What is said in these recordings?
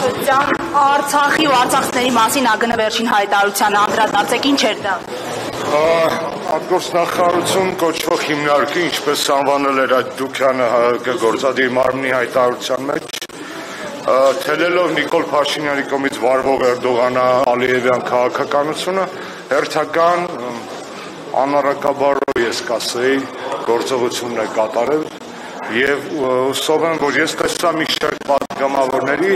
Պաշտպանության Արցախի ու արցախցիների մասին ԱԳՆ վերջին հայտարարությանը անդրադարձեք, ինչ էր դա։ Արտգործնախարարություն կոչվող հիմնարկը, ինչպես անվանել էր այդ Դուքյանը ՀՀԿ գործադիր մարմնի հայտարարության մեջ, թելելով Նիկոլ Փաշինյանի կողմից վարվող Էրդողան-Ալիևյան քաղաքականությունը, հերթական անառակաբարով ես կասեի գործողությունն է կատարել եւ հուսով եմ, որ ես տեսա մի շարք պատգամավորների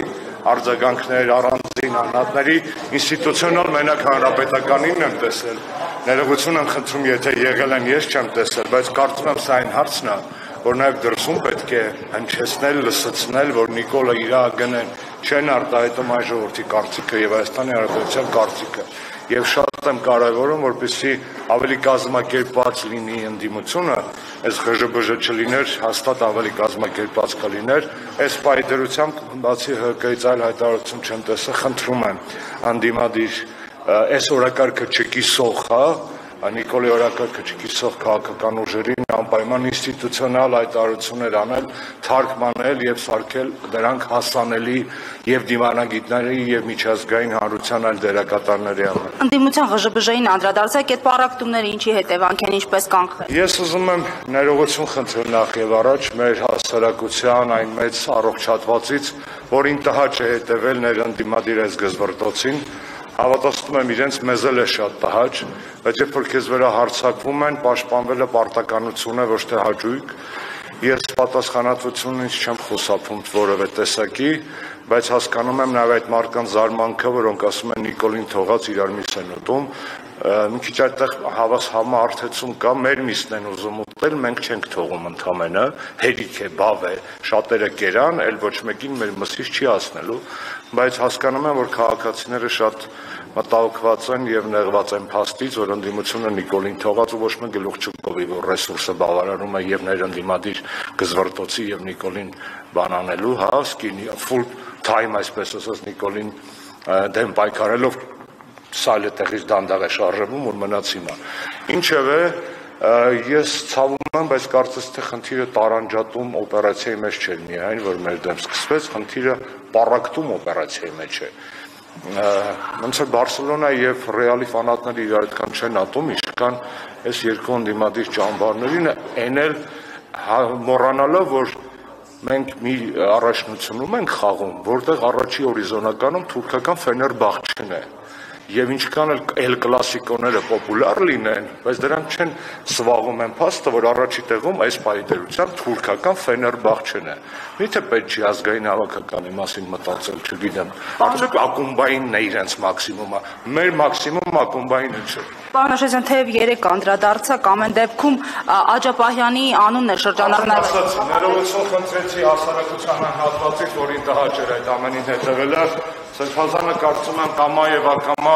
արձագանքներ, առանձին անհատների ինստիտուցիոնալ մենակ հանրապետականին եմ տեսել։ Ներողություն եմ խնդրում, եթե եղել են, ես չեմ տեսել, բայց կարծում եմ սա այն հարցն է, որ նաև դրսում պետք է հնչեցնել, լսեցնել, որ Նիկոլը իր ԱԳՆ-ն չեն արտահայտում այն ժողովրդի կարծիքը եւ Հայաստանի Հանրապետության կարծիքը։ Եվ շատ եմ կարևորում, որպեսզի ավելի կազմակերպված լինի ընդդիմությունը, այս ԽԺԲԺ չլիներ, հաստատ ավելի կազմակերպված կլիներ, այս պայդրությամբ բացի ՀԿ-ից այլ հայտարարություն չեմ տեսել, խնդրում եմ անդիմադիր այս օրակարգը չկիսող, Նիկոլի օրակարգը չկիսող քաղաքական ուժերին անպայման ինստիտուցիոնալ հայտարարություններ անել, թարգմանել եւ սարքել դրանք հասանելի եւ դիվանագիտների եւ միջազգային հանրության այլ դերակատարների համար։ Ընդդիմության ԽԺԲԺ-ին անդրադարձեք, այդ պարակտումները ինչի հետևանք են, ինչպես կանխել։ Ես ուզում եմ ներողություն խնդրել նախ եւ առաջ մեր հասարակության այն մեծ առողջատվածից, որին տհաճ է հետևել ներընդդիմադիր այս գզվռտոցին։ Հավատացնում եմ իրենց մեզ էլ է շատ տհաճ, բայց երբ որ քեզ վրա հարձակվում են, պաշտպանվելը պարտականություն է, ոչ թե հաճույք։ Ես պատասխանատվությունից չեմ խուսափում որևէ տեսակի, բայց հասկանում եմ նաև այդ մարդկանց զարմանքը, որոնք ասում են Նիկոլին թողած իրար միս են ուտում, մի քիչ այդտեղ համարթեցում կա, մեր միսն են ուզում ուտել, մենք չենք թողում ընդամենը, հերիք է, բավ է, շատերը կերան, էլ ոչ մեկին մեր մսից չի ասնելու, բայց հասկանում եմ, որ քաղաքացիները շատ մտահոգված են եւ նեղված են փաստից, որ ընդդիմությունը Նիկոլին թողած ու ոչ մեկ գլուխ չկովի, որ ռեսուրսը բավարարում է եւ ներընդդիմադիր գզվռտոցի եւ Նիկոլին բանանելու, սկինի full time այսպես ասած Նիկոլին դեմ պայքարելով սայլը տեղից դանդաղ է շարժվում, որ մնաց հիմա։ Ինչևէ, ես ցավում եմ, բայց կարծես թե խնդիրը տարանջատում օպերացիայի մեջ չէր միայն, որ մեր դեմ սկսվեց, խնդիրը պառակտում օպերացիայի մեջ է։ Ոնց որ Բարսելոնա եւ Ռեալի ֆանատները իրար այդքան չեն ատում, իշքան այս երկու ընդդիմադիր ճամբարներին են էլ մոռանալով, որ մենք մի առաջնությունում ենք խաղում, որտեղ առաջի հորիզոնականում թուրքական Ֆեներբախչեն է։ Եվ ինչքան էլ կլասիկոները պոպուլար լինեն, բայց դրանք չեն սվաղում են փաստը, որ առաջի տեղում այս պայդերությամբ թուրքական Ֆեներբախչեն է։ Միթե պետք չի ազգային հավաքականի մասին մտածել, չգիտեմ։ Ասեք ակումբայինն է իրենց մաքսիմումը, մեր մաքսիմում ակումբայինը չէ։ Պարոն Աշոտյան, թեև 3 անդրադարձակ, ամեն դեպքում Աջապահյանի անունն է շրջանառնել։ Ներողություն խնդրեցի հասարակության հատվածից, որին տհաճ էր այդ ամենին հետևելը, Սերբազանը կարծում եմ կամա եւ ակամա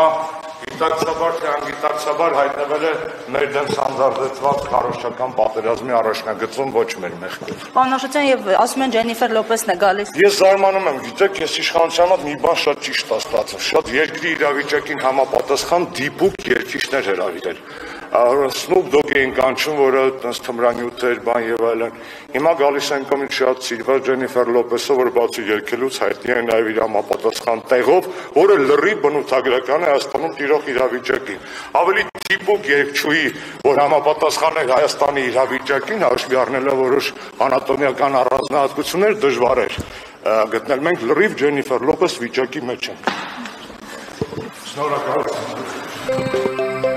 գիտակցաբար թե անգիտակցաբար հայտնվել է մեր դեմ սանձարձված քարոզչական պատերազմի առաջնագծում ոչ մեր մեղքով։ Պարոն Աշոտյան, եւ ասում են Ջենիֆեր Լոպեսն է գալիս։ Ես զարմանում եմ, գիտեք, ես իշխանության մոտ մի բան շատ ճիշտ է ստացել, շատ երկրի իրավիճակին համապատասխան դիպուկ երկիշներ հրավիրել։ Սնուպ Դոգ էին կանչում, որը տես թմրանյութ էր, բան եւ այլն։ Հիմա գալիս են կոմից շատ սիրված Ջենիֆեր Լոպեսը, որ բացի երկելուց հայտնի է նաեւ իր համապատասխան տեղով, որը լրի բնութագրական է Հայաստանում տիրող իրավիճակին։ Ավելի դիպուկ երկչուհի, որ համապատասխան է Հայաստանի իրավիճակին, հաշվի առնելով որոշ անատոմիական առանձնահատկություններ, դժվար էր գտնել։ Մենք լրիվ Ջենիֆեր Լոպես վիճակի մեջ ենք։ Շնորհակալություն։